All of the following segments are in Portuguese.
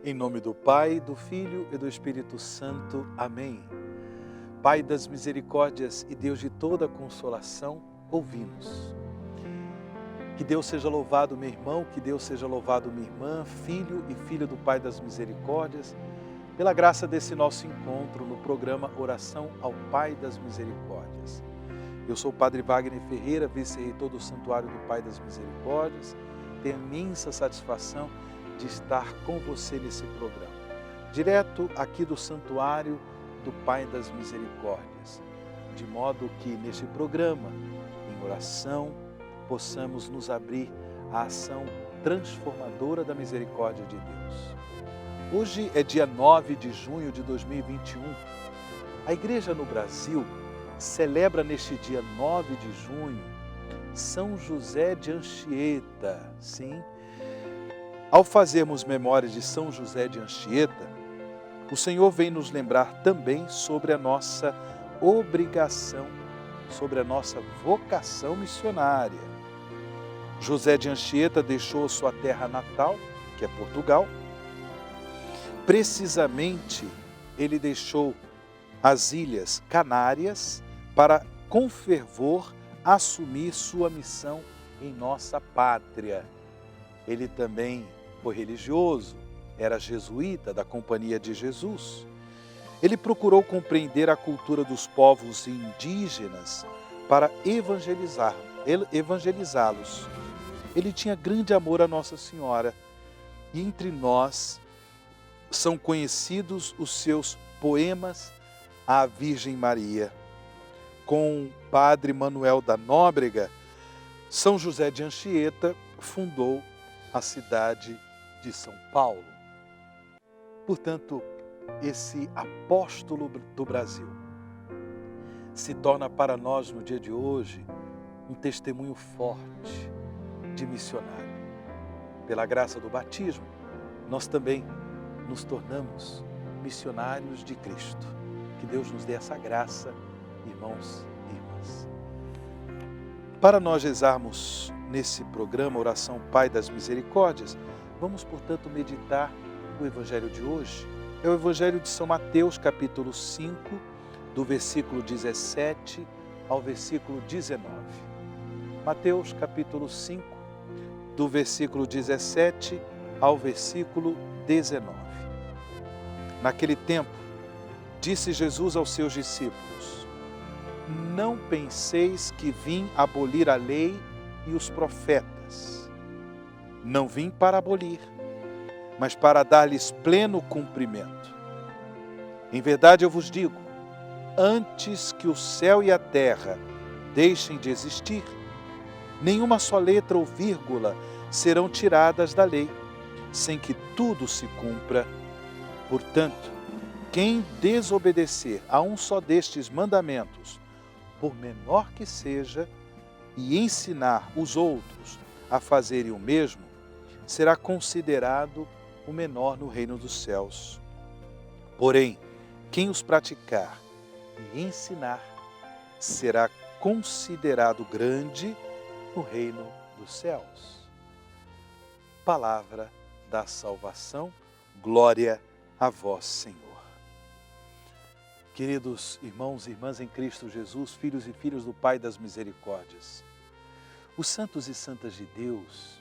Em nome do Pai, do Filho e do Espírito Santo. Amém. Pai das misericórdias e Deus de toda consolação, ouvi-nos. Que Deus seja louvado, meu irmão, que Deus seja louvado, minha irmã, filho e filha do Pai das misericórdias, pela graça desse nosso encontro no programa Oração ao Pai das Misericórdias. Eu sou o Padre Wagner Ferreira, vice-reitor do Santuário do Pai das Misericórdias. Tenho imensa satisfação de estar com você nesse programa, direto aqui do Santuário do Pai das Misericórdias, de modo que neste programa, em oração, possamos nos abrir à ação transformadora da misericórdia de Deus. Hoje é dia 9 de junho de 2021. A Igreja no Brasil celebra neste dia 9 de junho São José de Anchieta, sim. Ao fazermos memória de São José de Anchieta, o Senhor vem nos lembrar também sobre a nossa obrigação, sobre a nossa vocação missionária. José de Anchieta deixou sua terra natal, que é Portugal. Precisamente, ele deixou as Ilhas Canárias para, com fervor, assumir sua missão em nossa pátria. Ele também foi religioso, era jesuíta da Companhia de Jesus. Ele procurou compreender a cultura dos povos indígenas para evangelizá-los. Ele tinha grande amor a Nossa Senhora e entre nós são conhecidos os seus poemas à Virgem Maria. Com o padre Manuel da Nóbrega, São José de Anchieta fundou a cidade de São Paulo. Portanto, esse apóstolo do Brasil se torna para nós no dia de hoje um testemunho forte de missionário. Pela graça do batismo, nós também nos tornamos missionários de Cristo. Que Deus nos dê essa graça, irmãos e irmãs. Para nós rezarmos nesse programa Oração Pai das Misericórdias, vamos, portanto, meditar o Evangelho de hoje. É o Evangelho de São Mateus, capítulo 5, do versículo 17 ao versículo 19. Mateus, capítulo 5, do versículo 17 ao versículo 19. Naquele tempo, disse Jesus aos seus discípulos: não penseis que vim abolir a lei e os profetas. Não vim para abolir, mas para dar-lhes pleno cumprimento. Em verdade eu vos digo, antes que o céu e a terra deixem de existir, nenhuma só letra ou vírgula serão tiradas da lei, sem que tudo se cumpra. Portanto, quem desobedecer a um só destes mandamentos, por menor que seja, e ensinar os outros a fazerem o mesmo, será considerado o menor no reino dos céus. Porém, quem os praticar e ensinar, será considerado grande no reino dos céus. Palavra da salvação, glória a vós, Senhor. Queridos irmãos e irmãs em Cristo Jesus, filhos e filhas do Pai das Misericórdias, os santos e santas de Deus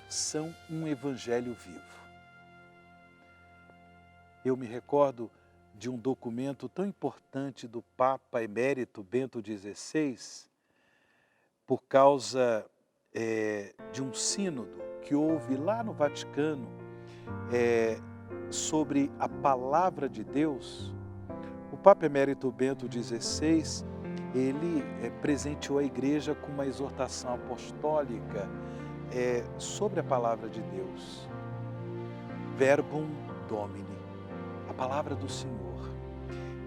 são um evangelho vivo. Eu me recordo de um documento tão importante do Papa Emérito Bento XVI, por causa de um sínodo que houve lá no Vaticano sobre a palavra de Deus. O Papa Emérito Bento XVI, ele presenteou a Igreja com uma exortação apostólica sobre a palavra de Deus. Verbum Domini, a palavra do Senhor.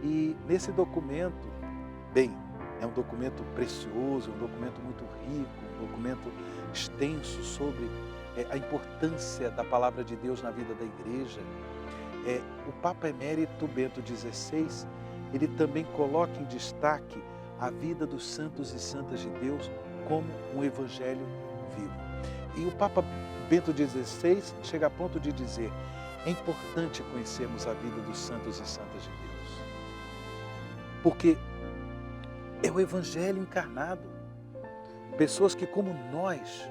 E nesse documento, é um documento precioso, um documento muito rico, um documento extenso sobre a importância da palavra de Deus na vida da Igreja. O Papa Emérito Bento XVI, ele também coloca em destaque a vida dos santos e santas de Deus como um evangelho vivo. E o Papa Bento XVI chega a ponto de dizer é importante conhecermos a vida dos santos e santas de Deus. Porque é o Evangelho encarnado. Pessoas que, como nós,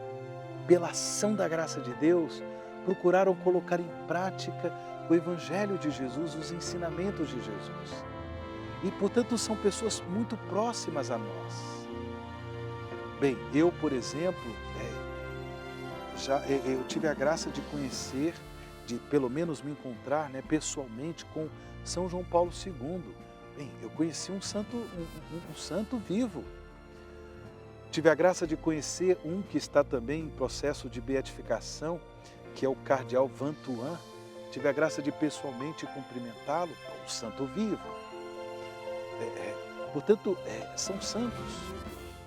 pela ação da graça de Deus, procuraram colocar em prática o Evangelho de Jesus, os ensinamentos de Jesus. E, portanto, são pessoas muito próximas a nós. Bem, eu, por exemplo, eu tive a graça de conhecer, de pelo menos me encontrar, pessoalmente com São João Paulo II. Bem, eu conheci um santo vivo. Tive a graça de conhecer um que está também em processo de beatificação, que é o cardeal Vantuan. Tive a graça de pessoalmente cumprimentá-lo, um santo vivo. Portanto, são santos,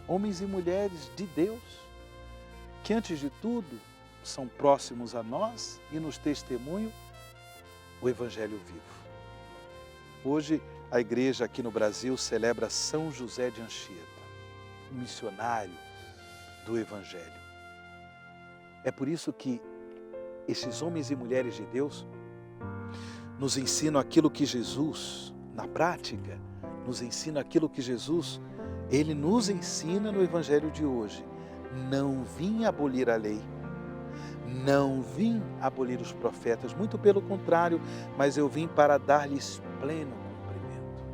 homens e mulheres de Deus, que antes de tudo são próximos a nós e nos testemunham o Evangelho vivo. Hoje, a igreja aqui no Brasil celebra São José de Anchieta, um missionário do Evangelho. É por isso que esses homens e mulheres de Deus nos ensinam aquilo que Jesus, na prática, nos ensina aquilo que Jesus, Ele nos ensina no Evangelho de hoje. Não vim abolir a lei, não vim abolir os profetas, muito pelo contrário, mas eu vim para dar-lhes pleno cumprimento.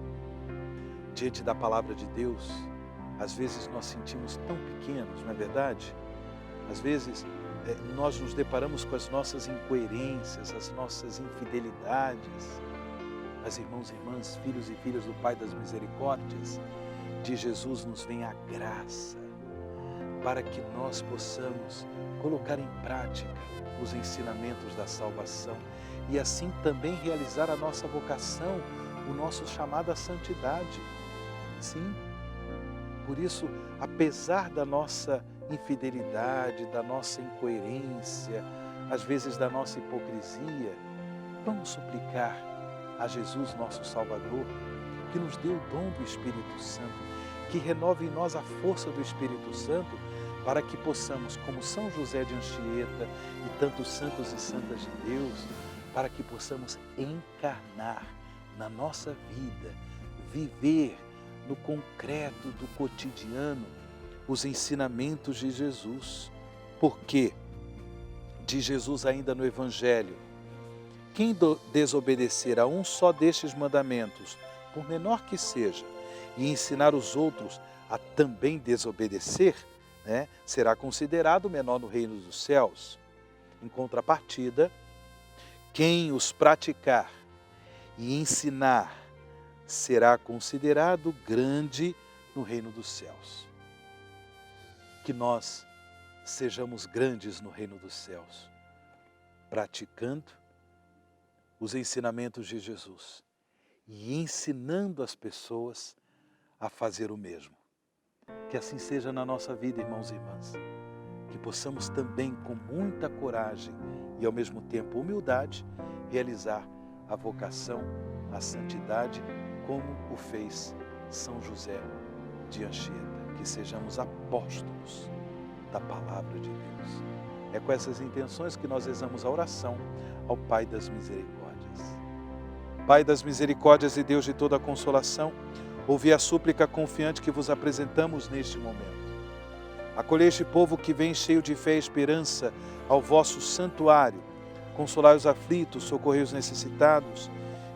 Diante da palavra de Deus, às vezes nós sentimos tão pequenos, não é verdade? Às vezes nós nos deparamos com as nossas incoerências, as nossas infidelidades. Mas, irmãos e irmãs, filhos e filhas do Pai das Misericórdias, de Jesus nos vem a graça para que nós possamos colocar em prática os ensinamentos da salvação e assim também realizar a nossa vocação, o nosso chamado à santidade. Sim, por isso, apesar da nossa infidelidade, da nossa incoerência, às vezes da nossa hipocrisia, vamos suplicar a Jesus, nosso Salvador, que nos dê o dom do Espírito Santo, que renove em nós a força do Espírito Santo, para que possamos, como São José de Anchieta e tantos santos e santas de Deus, para que possamos encarnar na nossa vida, viver no concreto do cotidiano os ensinamentos de Jesus. Porque diz Jesus ainda no Evangelho: quem desobedecer a um só destes mandamentos, por menor que seja, e ensinar os outros a também desobedecer, será considerado menor no reino dos céus. Em contrapartida, quem os praticar e ensinar será considerado grande no reino dos céus. Que nós sejamos grandes no reino dos céus, praticando os ensinamentos de Jesus e ensinando as pessoas a fazer o mesmo. Que assim seja na nossa vida, irmãos e irmãs. Que possamos também, com muita coragem e ao mesmo tempo humildade, realizar a vocação à santidade, como o fez São José de Anchieta. Que sejamos apóstolos da palavra de Deus. É com essas intenções que nós rezamos a oração ao Pai das Misericórdias. Pai das Misericórdias e Deus de toda a consolação, ouvi a súplica confiante que vos apresentamos neste momento. Acolhei este povo que vem cheio de fé e esperança ao vosso santuário. Consolai os aflitos, socorrei os necessitados,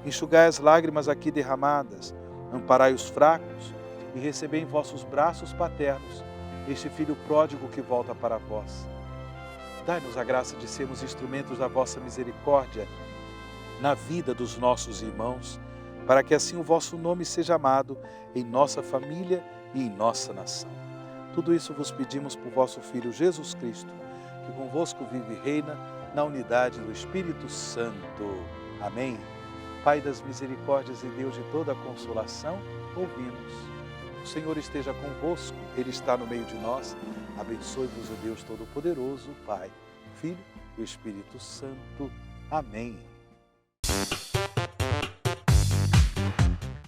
enxugai as lágrimas aqui derramadas, amparai os fracos e recebei em vossos braços paternos este filho pródigo que volta para vós. Dai-nos a graça de sermos instrumentos da vossa misericórdia na vida dos nossos irmãos, para que assim o vosso nome seja amado em nossa família e em nossa nação. Tudo isso vos pedimos por vosso Filho Jesus Cristo, que convosco vive e reina na unidade do Espírito Santo. Amém. Pai das misericórdias e Deus de toda a consolação, ouvimos. O Senhor esteja convosco, Ele está no meio de nós. Abençoe-vos o Deus Todo-Poderoso, Pai, Filho e Espírito Santo. Amém.